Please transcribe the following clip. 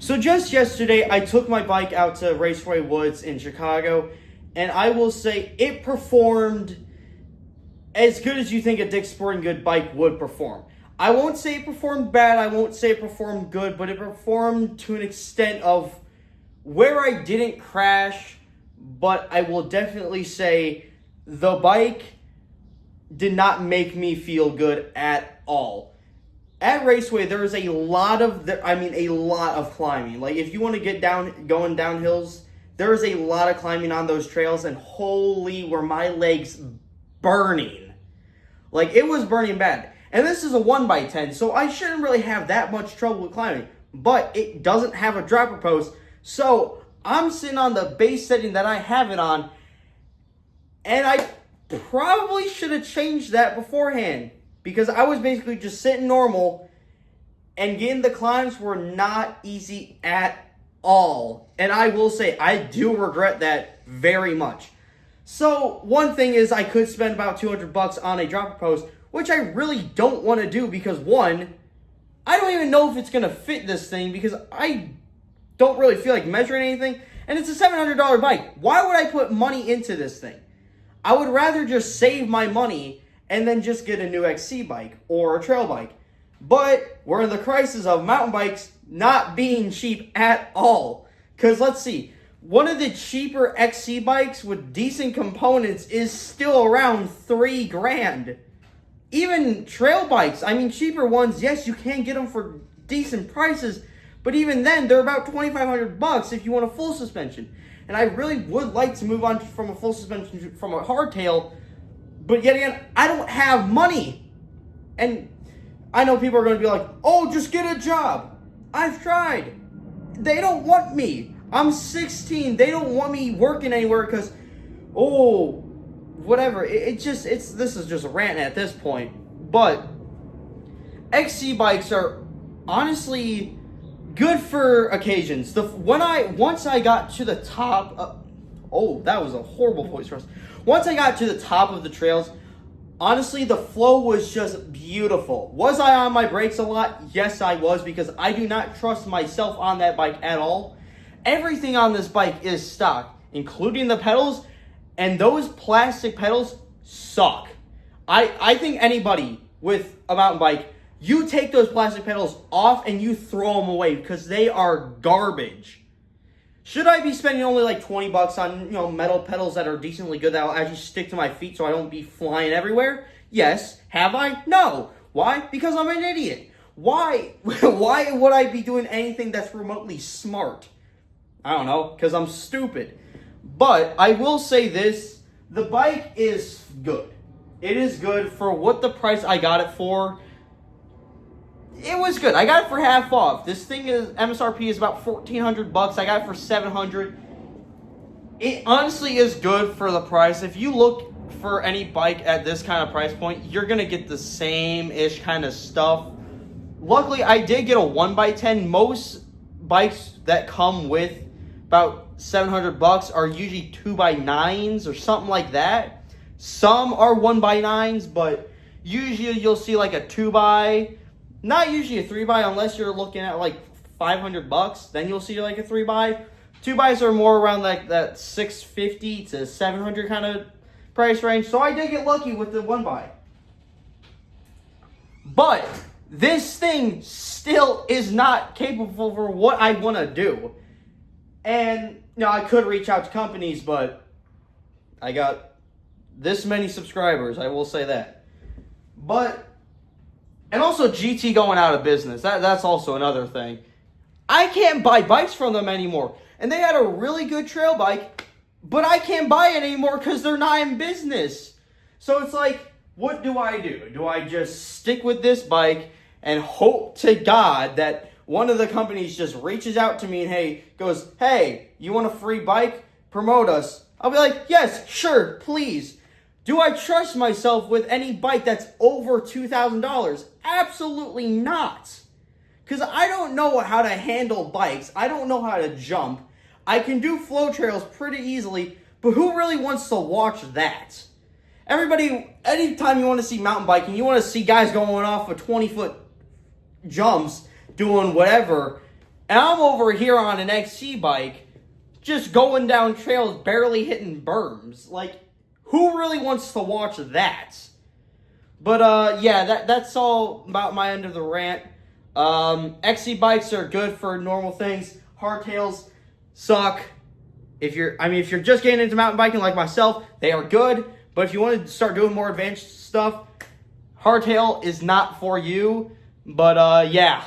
So just yesterday, I took my bike out to Raceway Woods in Chicago, and I will say it performed as good as you think a Dick's Sporting Good bike would perform. I won't say it performed bad, I won't say it performed good, but it performed to an extent of where I didn't crash, but I will definitely say the bike did not make me feel good at all. At Raceway, there is a lot of climbing. Like, if you want to get going down hills, there is a lot of climbing on those trails, and holy, were my legs burning. Like, it was burning bad. And this is a 1x10, so I shouldn't really have that much trouble with climbing. But it doesn't have a dropper post, so I'm sitting on the base setting that I have it on, and I probably should have changed that beforehand, because I was basically just sitting normal, and getting the climbs were not easy at all. And I will say, I do regret that very much. So, one thing is I could spend about $200 on a dropper post, which I really don't want to do because, one, I don't even know if it's going to fit this thing because I don't really feel like measuring anything, and it's a $700 bike. Why would I put money into this thing? I would rather just save my money and then just get a new XC bike or a trail bike. But we're in the crisis of mountain bikes not being cheap at all. Because let's see, one of the cheaper XC bikes with decent components is still around $3,000. Even trail bikes, cheaper ones, yes, you can get them for decent prices, but even then, they're about $2,500 if you want a full suspension. And I really would like to move on from a full suspension from a hardtail, but yet again, I don't have money. And I know people are going to be like, oh, just get a job. I've tried. They don't want me. I'm 16. They don't want me working anywhere because, whatever. This is just a rant at this point. But XC bikes are honestly good for occasions. Once I got to the top, that was a horrible voice thrust. Once I got to the top of the trails, honestly, the flow was just beautiful. Was I on my brakes a lot? Yes, I was, because I do not trust myself on that bike at all. Everything on this bike is stock, including the pedals, and those plastic pedals suck. I think anybody with a mountain bike, you take those plastic pedals off and you throw them away because they are garbage. Should I be spending only like $20 on, metal pedals that are decently good that will actually stick to my feet so I don't be flying everywhere? Yes. Have I? No. Why? Because I'm an idiot. Why? Why would I be doing anything that's remotely smart? I don't know, because I'm stupid. But I will say this, the bike is good. It is good for what the price I got it for. It was good. I got it for half off. This thing is MSRP is about $1,400. I got it for $700. It honestly is good for the price. If you look for any bike at this kind of price point, you're gonna get the same-ish kind of stuff. Luckily, I did get a 1x10. Most bikes that come with about $700 are usually 2x9s or something like that. Some are 1x9s, but usually you'll see like a 2x. Not usually a 3x unless you're looking at like $500. Then you'll see like a 3x. 2xs are more around like that $650 to $700 kind of price range. So I did get lucky with the 1x. But this thing still is not capable for what I want to do. And I could reach out to companies, but I got this many subscribers. I will say that. And also GT going out of business. That's also another thing. I can't buy bikes from them anymore. And they had a really good trail bike, but I can't buy it anymore because they're not in business. So it's like, what do I do? Do I just stick with this bike and hope to God that one of the companies just reaches out to me and goes, hey, you want a free bike? Promote us. I'll be like, yes, sure, please. Do I trust myself with any bike that's over $2,000? Absolutely not. Because I don't know how to handle bikes. I don't know how to jump. I can do flow trails pretty easily, but who really wants to watch that? Everybody, anytime you want to see mountain biking, you want to see guys going off of 20-foot jumps, doing whatever. And I'm over here on an XC bike, just going down trails, barely hitting berms. Like, who really wants to watch that? But, yeah, that's all about my end of the rant. XC bikes are good for normal things. Hardtails suck. If you're just getting into mountain biking like myself, they are good. But if you want to start doing more advanced stuff, hardtail is not for you. But, yeah.